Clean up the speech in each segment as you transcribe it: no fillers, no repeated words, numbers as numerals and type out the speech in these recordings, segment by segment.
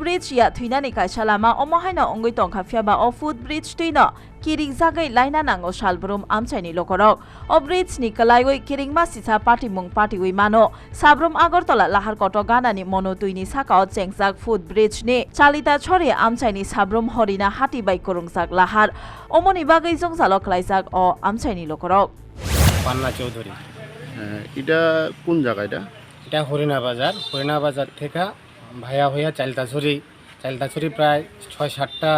Bridge ইয়া থুইনানি কাইসা লামা অমহাইনা অঙ্গই টংখা ফিয়াবা অ footbridge তুইনো কিরিং জাগাই লাইনা নাঙ্গো সালব্রুম আমচাইনি লকরক অ bridge নি কলাইগই কিরিং মাসিসা পার্টিমুং পার্টিউই মানো সাব্রুম আগরতলা লাহারকট গানানি মনো তুইনি সাকাও চেংজাক ফুটব্রিজ নি চালিতা ছরে আমচাইনি সাব্রুম হরিনা হাতি বাই করুংজাক লাহার অমনি বাগৈ জংজাল খলাইজাক অ আমচাইনি লকরক পান্না চৌধুরী। এটা কোন জায়গা এটা হরিণা বাজার থেকে ভাইয়া হইয়া চালতাছড়ি প্রায় ৬-৭টা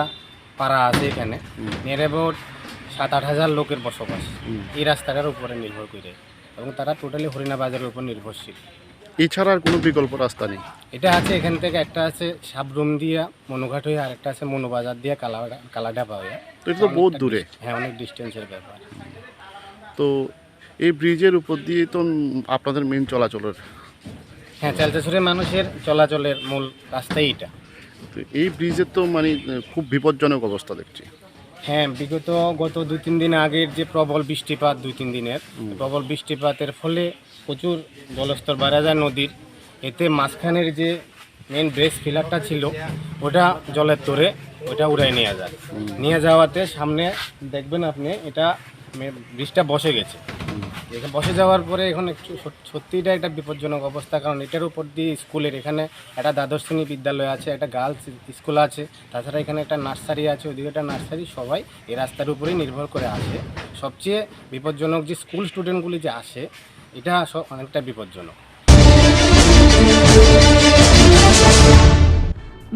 পাড়া আছে এখানে নিয়ার অ্যাবাউট ৭-৮ হাজার লোকের বসবাস এই রাস্তাটার উপরে নির্ভর করে এবং তারা টোটালি হরিণা বাজারের উপর নির্ভরশীল। এছাড়া আর কোনো বিকল্প রাস্তা নেই? এটা আছে এখান থেকে একটা আছে সাবরুম দিয়া মনোঘাট হয়ে আর একটা আছে মনোবাজার দিয়া কালাডাবা হয়ে। তো এটা তো বহুত দূরে। হ্যাঁ, অনেক ডিস্টেন্সের ব্যাপার। তো এই ব্রিজের উপর দিয়ে তো আপনাদের মেন চলাচলের? হ্যাঁ, চালতাছড়ি মানুষের চলাচলের মূল রাস্তাই এটা। তো এই ব্রিজের তো মানে খুব বিপজ্জনক অবস্থা দেখছি। হ্যাঁ, গত 2-3 দিন আগের যে প্রবল বৃষ্টিপাত 2-3 দিনের প্রবল বৃষ্টিপাতের ফলে প্রচুর জলস্তর বাড়া যায় নদীর। এতে মাঝখানের যে মেন ব্রেস ফিলারটা ছিল ওটা জলের তোরে ওটা উড়াই নিয়ে যাওয়াতে সামনে দেখবেন আপনি এটা ব্রিজটা বসে গেছে। বসে যাওয়ার পরে এখন একটু সত্যি এটা একটা বিপজ্জনক অবস্থা, কারণ এটার উপর দিয়ে স্কুলের এখানে একটা দ্বাদশ শ্রেণী বিদ্যালয় আছে, একটা গার্লস স্কুল আছে, তাছাড়া এখানে একটা নার্সারি আছে, ওদিকে একটা নার্সারি, সবাই এই রাস্তার উপরেই নির্ভর করে আসে। সবচেয়ে বিপজ্জনক যে স্কুল স্টুডেন্টগুলি যে আসে এটা অনেকটা বিপজ্জনক।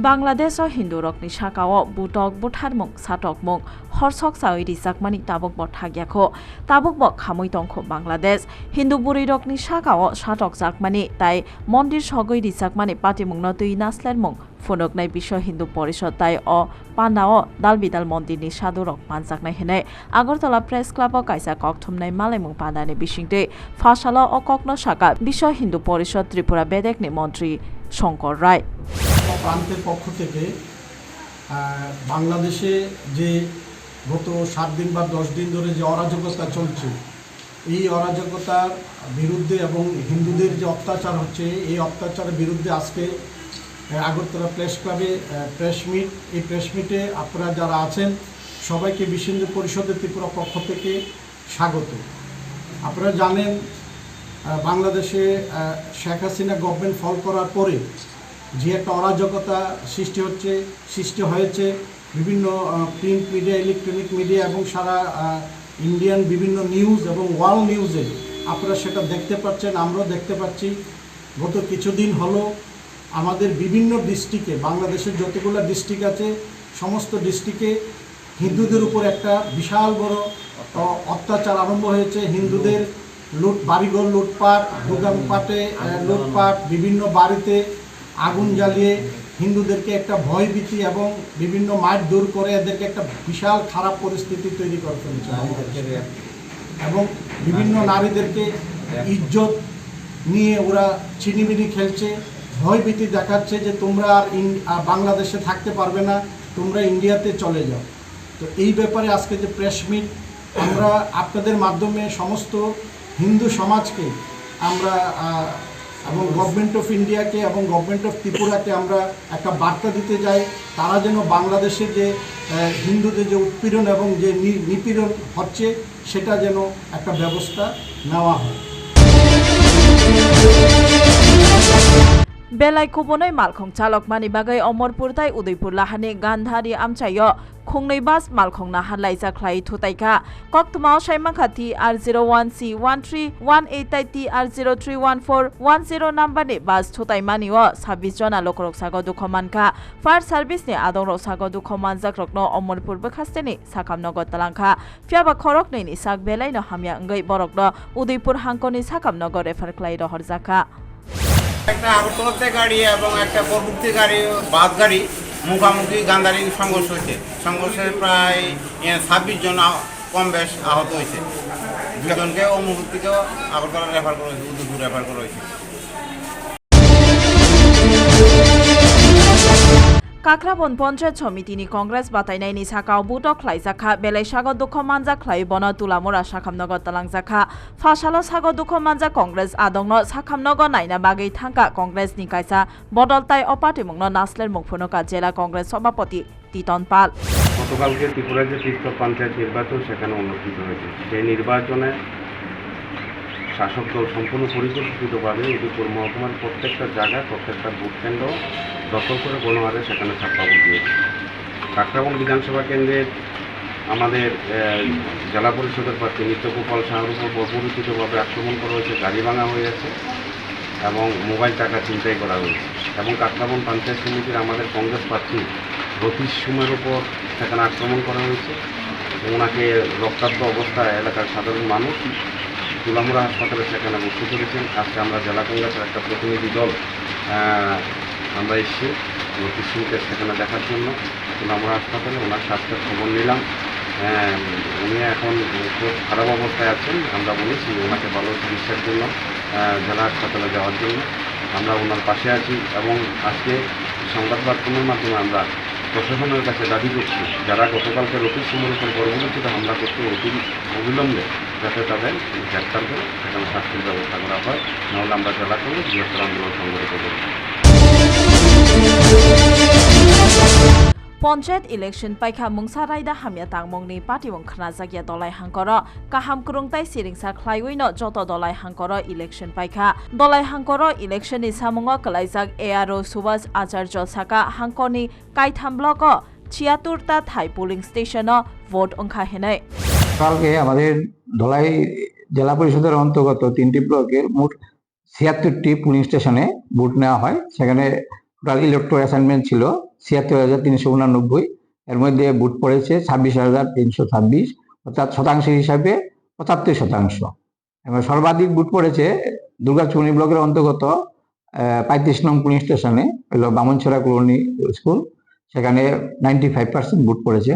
বাংলাদেশ হিন্দু রকনি সাকাও বুটক বুঠারমুং সাটকমুং হরসক সাউই রিজাকমানি তাবক ব থাগিয়াখো তাবক ব খামই টংখো বাংলাদেশ হিন্দু বুড়ি রকনি সাকাও সাটক জাকমানি তাই মন্দির সগৈ রিজাকমানি পাটিমুং নতুই নাসলেরমুং ফনকনাই বিশ্ব হিন্দু পরিষদ তাই অ পান্নাও দালবিদাল মন্দিরনি সাদুরক পানজাকনাই হেনে আগরতলা প্রেস ক্লাব কাইসা ককথুমনাই মালাইমুং পান্দানি বিশিংতে ফাসাল ও ককন সাকা বিশ্ব হিন্দু পরিষদ ত্রিপুরা বেদেকনি মন্ত্রী শঙ্কর রায় প্রান্তের পক্ষ থেকে বাংলাদেশে যে গত 7 দিন বা 10 দিন ধরে যে অরাজকতা চলছে, এই অরাজকতার বিরুদ্ধে এবং হিন্দুদের যে অত্যাচার হচ্ছে, এই অত্যাচারের বিরুদ্ধে আজকে আগরতলা প্রেস ক্লাবে প্রেসমিট, এই প্রেসমিটে আপনারা যারা আছেন সবাইকে বিশ্ব হিন্দু পরিষদের ত্রিপুরা পক্ষ থেকে স্বাগত। আপনারা জানেন বাংলাদেশে শেখ হাসিনা গভর্নমেন্ট ফল করার পরে যে একটা অরাজকতা সৃষ্টি হয়েছে বিভিন্ন প্রিন্ট মিডিয়া, ইলেকট্রনিক মিডিয়া এবং সারা ইন্ডিয়ান বিভিন্ন নিউজ এবং ওয়ার্ল্ড নিউজে আপনারা সেটা দেখতে পাচ্ছেন, আমরাও দেখতে পাচ্ছি। গত কিছুদিন হলো আমাদের বিভিন্ন ডিস্ট্রিক্টে, বাংলাদেশের যতগুলো ডিস্ট্রিক্ট আছে সমস্ত ডিস্ট্রিক্টে হিন্দুদের উপর একটা বিশাল বড় অত্যাচার আরম্ভ হয়েছে। হিন্দুদের বাড়িঘর লুটপাট, দোকানপাটে লুটপাট, বিভিন্ন বাড়িতে আগুন জ্বালিয়ে হিন্দুদেরকে একটা ভয়ভীতি এবং বিভিন্ন মাঠ দূর করে এদেরকে একটা বিশাল খারাপ পরিস্থিতি তৈরি করে ফেলছে এবং বিভিন্ন নারীদেরকে ইজ্জত নিয়ে ওরা ছিনিমিনি খেলছে, ভয়ভীতি দেখাচ্ছে যে তোমরা আর বাংলাদেশে থাকতে পারবে না, তোমরা ইন্ডিয়াতে চলে যাও। তো এই ব্যাপারে আজকে যে প্রেস মিট, আমরা আপনাদের মাধ্যমে সমস্ত হিন্দু সমাজকে আমরা এবং গভর্নমেন্ট অফ ইন্ডিয়াকে এবং গভর্নমেন্ট অফ ত্রিপুরাকে আমরা একটা বার্তা দিতে যাই, তারা যেন বাংলাদেশে যে হিন্দুদের যে উৎপীড়ন এবং যে নিপীড়ন হচ্ছে সেটা যেন একটা ব্যবস্থা নেওয়া হয়। बेलाय खुबोनै मालखं चालक मानि बागै अमरपुर ताई उदयपुर लाहानि गान्धारी आमचायो खुंनै बास मालखंना हानलाय जाख्लाय थुताइका कक्तमाव साइमाखाथि R01C1318 ताइति R031410 नम्बरनि बास थुताइ मानियो 26 जना लोकरक सागो दुखमानका फायर सार्भिसनि आदंरक सागो दुखमान जाक्रकनो अमरपुर बखास्तेनि साकामनगर तलांखा फियाबा खरकनैनि साक बेलायनो हामिया अंगै बरकनो उदयपुर हांकनि साकामनगर रेफार ख्लाय रहर जाखा একটা আগরতলাতে গাড়ি এবং একটা পরবর্তী গাড়ি বাস গাড়ি মুখোমুখি গান্ধারী সংঘর্ষ হয়েছে। সংঘর্ষে প্রায় 26 জন কম বেশ আহত হয়েছে। দুজনকে অমুক থেকে আগরতলা রেফার করা হয়েছে, উদয়পুর রেফার করা হয়েছে। কাকরাবন পঞ্চায়েত সমিতিनि कंग्रेस बातायनायनि साकाव बुटक ख्लायजाखा बेलाइसागो दुख मानजा ख्लायबनो तुलामुरा साखामनगो तलांजाखा फासालो सागो दुख मानजा कंग्रेस आदंनो साखामनगो नायना बागै थांका कंग्रेसनि कायसा बदलताय अपाटिमुंनो नासलेर मुखफुनुका জেলা কংগ্রেস সভাপতি টিটন পাল। গতকালকে ত্রিপুরার যে তৃতীয় পঞ্চায়েত নির্বাচন সেখানে অনুষ্ঠিত হয়েছে। সেই নির্বাচনে শাসক দল সম্পূর্ণ পরিকল্পিতভাবে উদয়পুর মহকুমার প্রত্যেকটা জায়গায় প্রত্যেকটা ভোট কেন্দ্র দখল করে গণহারে সেখানে ছাপ্পা ভোট দিয়েছে। কাকরাবন বিধানসভা কেন্দ্রের আমাদের জেলা পরিষদের প্রার্থী নিত্যগোপাল সাহার উপর অপরিচিতভাবে আক্রমণ করা হয়েছে, গাড়ি ভাঙা হয়ে গেছে এবং মোবাইল টাকা ছিনতাই করা হয়েছে। এবং কাকরাবন পঞ্চায়েত সমিতির আমাদের কংগ্রেস প্রার্থী রতীশ সুমের উপর সেখানে আক্রমণ করা হয়েছে। ওনাকে রক্তাক্ত অবস্থায় এলাকার সাধারণ মানুষ তুলামুরা হাসপাতালে সেখানে ভর্তি করেছেন। আজকে আমরা জেলা কংগ্রেসের একটা প্রতিনিধি দল আমরা এসেছি রতীশ সুমকে সেখানে দেখার জন্য তুলামুরা হাসপাতালে। ওনার স্বাস্থ্যের খবর নিলাম। উনি এখন খুব খারাপ অবস্থায় আছেন। আমরা বলেছি ওনাকে ভালো চিকিৎসার জন্য জেলা হাসপাতালে যাওয়ার জন্য। আমরা ওনার পাশে আছি এবং আজকে সংবাদ মাধ্যমের মাধ্যমে আমরা প্রশাসনের কাছে দাবি করছি যারা গতকালকে রতীশ সুমের উপর পরবর্তীতে হামলা করতে অবিলম্বে যাতে তাদের গ্রেপ্তার করে সেখানে শাস্তির ব্যবস্থা করা হয়, নাহলে আমরা জেলা করে বৃহত্তর আন্দোলন সংগঠিত করব। পঞ্চায়েত ইলেকশন পাইখা মুংসা রায়দা হামিয়া তাংমংনি পাটিমং খনাজাगिया দলাই হাংকর কাহাম কুরুংতাই সিরিংসা খ্লাইউইনো যত দলাই হাংকর ইলেকশন পাইখা দলাই হাংকর ইলেকশননি সামুং কলাইজাক এআরও সুভাষ আচার্য সাকা হাংকরনি কাইথাম ব্লক ৭৬টা থাই পোলিং স্টেশন ভোট অংখা হেনাই। কালকে আমাদের ধলাই জেলা পরিষদের অন্তর্গত 3টি ব্লকের মোট ৭৬টি পুলিং স্টেশনে ভোট নেওয়া হয়। সেখানে টোটাল ইলেকট্রো অ্যাসাইনমেন্ট ছিল ৭৬,৩৮৯। এর মধ্যে ভোট পড়েছে ২৬,৩২৬, অর্থাৎ শতাংশ হিসাবে ৭৫%। এবং সর্বাধিক ভোট পড়েছে দুর্গাচুনি ব্লকের অন্তর্গত ৩৫ নং পুলিং স্টেশনে, হলো বামনছড়া কলোনি স্কুল। সেখানে 95% ভোট পড়েছে।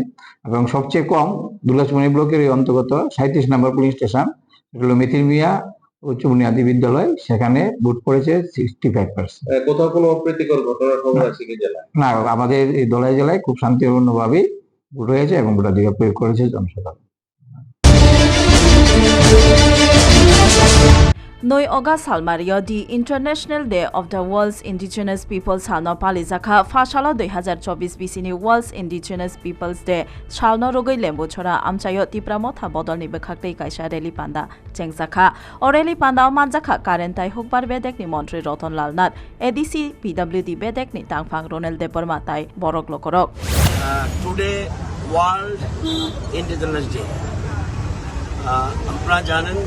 এবং সবচেয়ে কম দুর্গাচুনি ব্লকের অন্তর্গত ৩৭ নম্বর পুলিং স্টেশন, এগুলো মেথির মিয়া উচ্চ বুনিয়াদী বিদ্যালয়, সেখানে ভোট পড়েছে 65%। কোথাও কোনো অপ্রীতিকর ঘটনার খবর আছে কি জেলায়? না, আমাদের এই ধলাই জেলায় খুব শান্তিপূর্ণভাবেই ভোট হয়েছে এবং ভোটাধিকার প্রয়োগ করেছে জনসাধারণ। ৯ অগাস্ট সালমারিয় the international day of the world's indigenous peoples সালনো পালিজাখা ফাসালো 2024 বিসিনি ওয়ার্ল্ডস ইন্ডিজিনাস পিপলস ডে সালনো রগৈ লেম্বু ছড়া আমচাयो তিপ্রামথা বদলনি বেখাকতৈ কাইসা রেলি পান্ডা চেংজাখা ও রেলি পান্ডাও মানজাখা কারেন্টাই হুকবার বেদেকনি মন্ত্রী রতনলাল নাথ এডিসি পিডব্লিউডি বেদেকনি তাংফাং রোনেল দেববর্মা তাই বরক লকরক। Today world indigenous day. আপনারা জানেন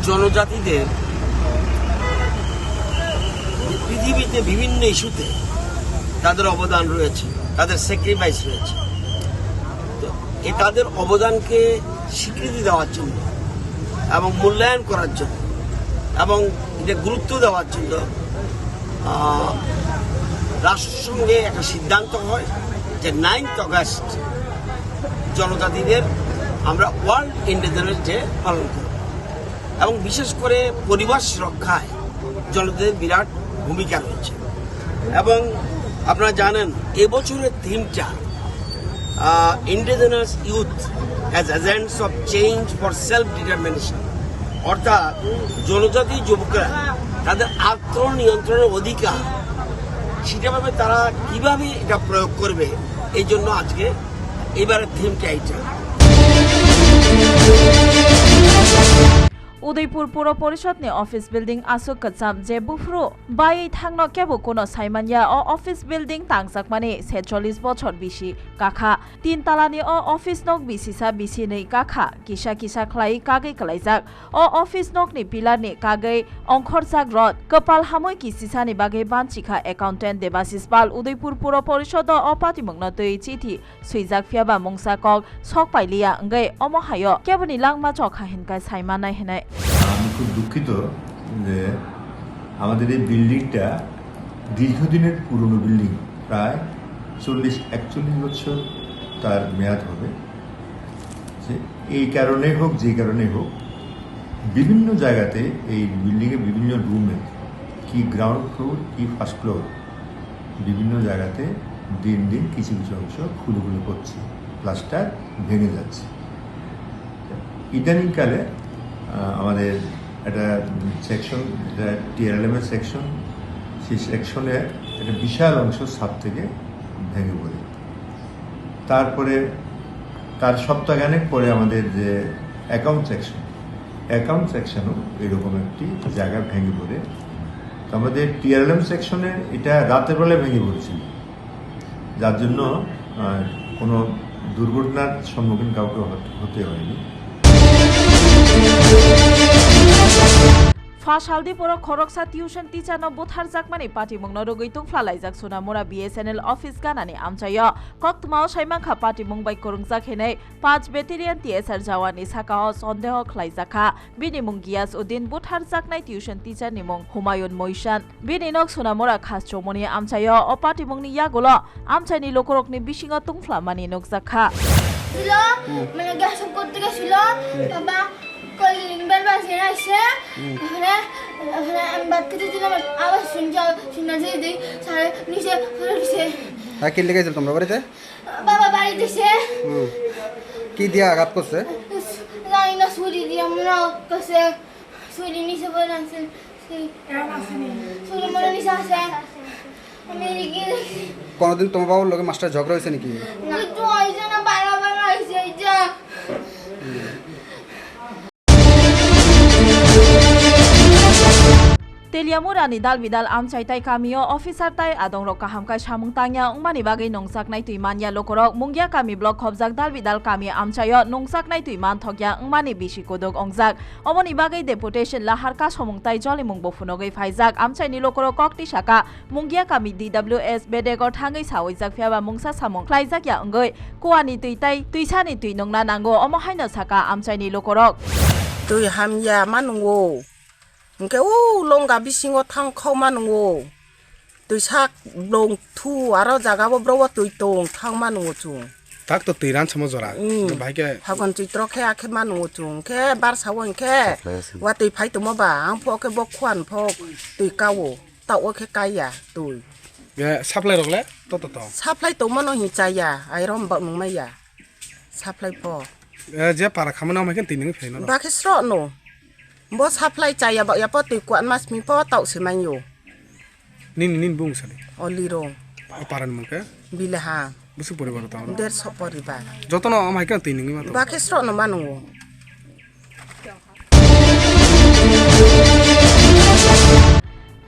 জনজাতিদের পৃথিবীতে বিভিন্ন ইস্যুতে তাদের অবদান রয়েছে, তাদের স্যাক্রিফাইস রয়েছে। তো তাদের অবদানকে স্বীকৃতি দেওয়ার জন্য এবং মূল্যায়ন করার জন্য এবং এটা গুরুত্ব দেওয়ার জন্য রাষ্ট্রসংঘে একটা সিদ্ধান্ত হয় যে 9 অগাস্ট জনজাতিদের আমরা ওয়ার্ল্ড ইন্ডিজিনাস ডে পালন করি। এবং বিশেষ করে পরিবেশ রক্ষায় জনজাতিদের বিরাট ভূমিকা রয়েছে। এবং আপনারা জানেন এবছরের থিমটা indigenous youth as agents of change for self determination, অর্থাৎ জনজাতি যুবকরা তাদের আত্মনিয়ন্ত্রণের অধিকার সেটাভাবে তারা কিভাবে এটা প্রয়োগ করবে, এই জন্য আজকে এবারের থিমটা এইটা। উদয়পুর পৌর পরিষদ ni অফিস বিল্ডিং আসুক কচাম যে বুফরু বাই থাংনো কেবো কোনো সাইমানিয়া ও অফিস বিল্ডিং তাংজাকমানি ৪৬ বছর বিশি কাখা ৩ তালানি ও অফিস নক বিসিসা বিসি নেই কাখা কিসা কিসা খ্লাই কাগৈ কলাইজাক ও অফিস নক নি পিলার নি কাগৈ অংখরজাক রড কপাল হামৈ কিসিসানি বাগৈ বানচিখা একাউন্টেন্ট দেবাশিস পাল উদয়পুর পৌর পরিষদ ও পাতিমংনো তৈ চিঠি সুইজাক ফিয়াবা মুংসা কক সক পাইলিয়া অঙ্গৈ অমহায় কেবনি লাংমা চখা হিনকাই সাইমানাই হেনাই। আমি খুব দুঃখিত যে আমাদের এই বিল্ডিংটা দীর্ঘদিনের পুরনো বিল্ডিং, প্রায় 40-41 বছর তার মেয়াদ হবে। যে এই কারণে হোক যে কারণে হোক বিভিন্ন জায়গাতে এই বিল্ডিংয়ের বিভিন্ন রুমে, কি গ্রাউন্ড ফ্লোর কি ফার্স্ট ফ্লোর, বিভিন্ন জায়গাতে দিন দিন কিছু কিছু অংশ খুলে খুলে পড়ছে, প্লাস্টার ভেঙে যাচ্ছে। ইদানিংকালে আমাদের একটা সেকশন, যেটা টিআরএলএমের সেকশন, সেই সেকশনে একটা বিশাল অংশ ছাদ থেকে ভেঙে পড়ে। তারপরে তার সপ্তাহখানেক পরে আমাদের যে অ্যাকাউন্ট সেকশনও এরকম একটি জায়গা ভেঙে পড়ে। তো আমাদের টিআরএলএম সেকশনে এটা রাতের বেলায় ভেঙে পড়েছিল, যার জন্য কোনো দুর্ঘটনার সম্মুখীন কাউকে হতে হয়নি। ফাশালদি পর খরকসা টিউশন টিচার বুথার জাকমানি পাটিমুং নরগৈ তুংफ्लालाइजाक सुनामुरा BSNL অফিস গানানি আমচাयो कक्तमाव साइमाखा पाटिमुं बाइ करंजाक हेनै 5 बेटेलियन TSR जावानि साकाओ सन्देह ख्लाइजाखा बिनि मुं गियास उद्दीन बुथार जाकनाय टिउशन टिचार नि मुं हुमायुन मोइशान बिनि नक सुनामुरा खास चमनि আমचायो अ पाटिमुंनि यागुलो আমचाइनि लोकरकनि बिसिङाव तुंफ्लामानि नकजाखा ছিল মানে গ্যাস করতে গেছিল বাবা কলিং বেল বাজিয়ে আসছে ওখানে ওখানে আমি বাদ কেটে দিলাম আবার শুনে যে সারে নিচে পড়ে গেছে। হ্যাঁ কি লেগেছিল তোমরা বাড়িতে? বাবা বাড়ি দিছে। কি দিয়ে আঘাত করছে? জানি না, ছুরি দিয়ে মনে করছে, ছুরি নিচে পড়ে আছে, ছুরি মনে নিচে আছে। আমি কি কোনদিন তোমার বাবার লগে মাস্টার ঝগড়া হয়েছে নাকি? না, তো হইছে না, বারবার হইছে এটা। तेलियामुरानि दालबिदाल आमचाइताइ कामियो अफिसार ताइ आदंग काहामकाय सामुं तांया उंमानि बागै नंसाकनाय तुइमानिया लोकरक मुंगिया कामि ब्लक खबजाक दालबिदाल कामि आमचाइयो नंसाकनाय तुइमान थगिया उंमानि बिसि कोदक अंजाक अमनि बागै डेपुटेशन लाहारका समंताइ जलिमुं बफुनगै फाइजाक आमचाइनि लोकरक कक्ति साका मुंगिया कामि DWS बेदेगर थाङै सावैजाक फियाबा मुंसा सामुं ख्लाइजाक या अंगै कुवानि तुइताइ तुइसानि तुइ नंना नांगौ अमहायनो साका आमचाइनि लोकरक तुइ हामया मानुंगौ Engke longga bisingo thang khoma nungo tui sak long thu aro jaga bo bro tui tong thang manungo chung tak to tiran samo jora bhai ke hagon chitro khe akhe manungo chung ke bar sawo engke wa tui phai to moba ang pho ke bo khwan pho tui kawo tawo khe kaya tui supply rogle to supply to mano hi chaya ai rom ba maya supply pho je para khamana ma ken tining phe no ba khe sro no bo supply chaya ba ya po tui kwan mas mi po tau se manyo nin bung sale oliro paran mungke bilaha busu poribar ta 150 poribar jotono amai ken tining ma to ba khe sro no manungo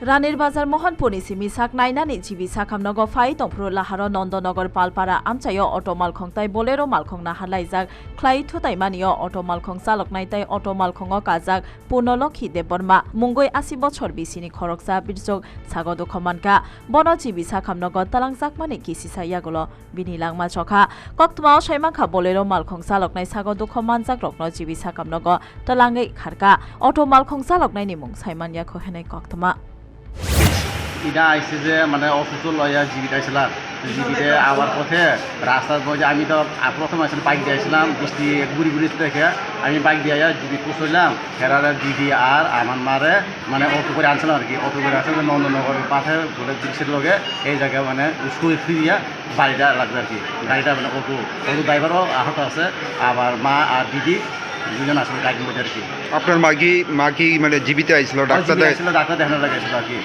रानीर बाजार मोहनपुरनि सिमि साक नायनानि जिबि साखामनगो phi तंफ्रु लाहारो Nandanagar पालपारा आमचायो अटो मालखंताइ Bolero मालखं नाहालाइजाक ख्लाइ थुताइमानियो अटो मालखं चालकनायताइ अटो मालखंगो काजाक पुर्णलक्षी देबबर्मा मुंगै 80 बछर बिसिनि खरकसा बिरजोग सागदो खमानका बनो जिबि साखामनगो तालांजाकमानि किसिसा यागुलो बिनि लांमा चखा कक्तमाव साइमाखा बोलेरो मालखं चालकनाय सागदो खमानजाक रकनो जिबि साखामनगो तलांगै खारका अटो मालखं चालकनायनि मुं साइमानियाखो हेनै कक्तमा ইটা আইসে যে মানে অসুস্থ লয়া জীবিত আইছিলাম জীবিতে আবার পথে রাস্তার মধ্যে আমি তো প্রথম আসলে বাইক দিয়ে আসছিলাম বৃষ্টি ঘুরি ঘুরি দেখে আমি বাইক দিয়ে জীবিত পৌঁছলাম ফেরার দিদি আর আমার মারে মানে অটো করে আনছিলাম আর কি অটো করে আসলে নন্দনগরের পাশে বলে দৃশ্যের লগে এই জায়গায় মানে স্কুল ফিরিয়া বাড়িটা লাগবে আর কি গাড়িটা মানে অটো ড্রাইভারও আহত আছে আবার মা আর দিদি দুজন আসলে গাড়ির মধ্যে আর কি আপনার মা কি মানে জীবিত আইছিল ডাক্তার দেখানো লাগাইছিল আর কি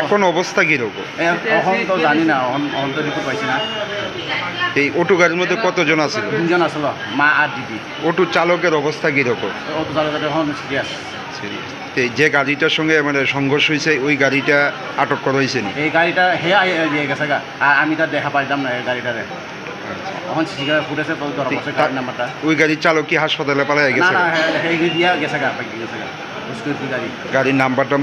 এখন অবস্থা কি রকম এখন তো জানি না অন তো রিপোর্ট পাইছি না এই অটো গাড়ির মধ্যে কতজন আছিল দুজন আসলো মা আর দিদি অটো চালকের অবস্থা কি রকম অটো চালকের এখন সিরিয়াস যে গাড়িটার সঙ্গে মানে সংঘর্ষ হয়েছে ওই গাড়িটা আটক করা হয়েছে এই গাড়িটা দিয়ে গেছে গা আর আমি তো দেখা পাইতাম না এই গাড়িটারে এখন সিগা ফুটেছে তো ধরা পড়ছে গাড়ি নাম্বারটা ওই গাড়ির চালক কি হাসপাতালে পালিয়ে গেছে না এই দিয়া গেছে গা পাই গেছে গা স্কুটি গাড়ির নাম্বারটা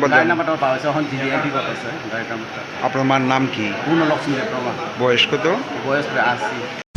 পাওয়া গেছে এখন জিডি এন্ট্রি করতেছে গাড়ির নাম্বারটা আপনার মার নাম কি পূর্ণলক্ষ্মী দেব বয়স কত বয়স 80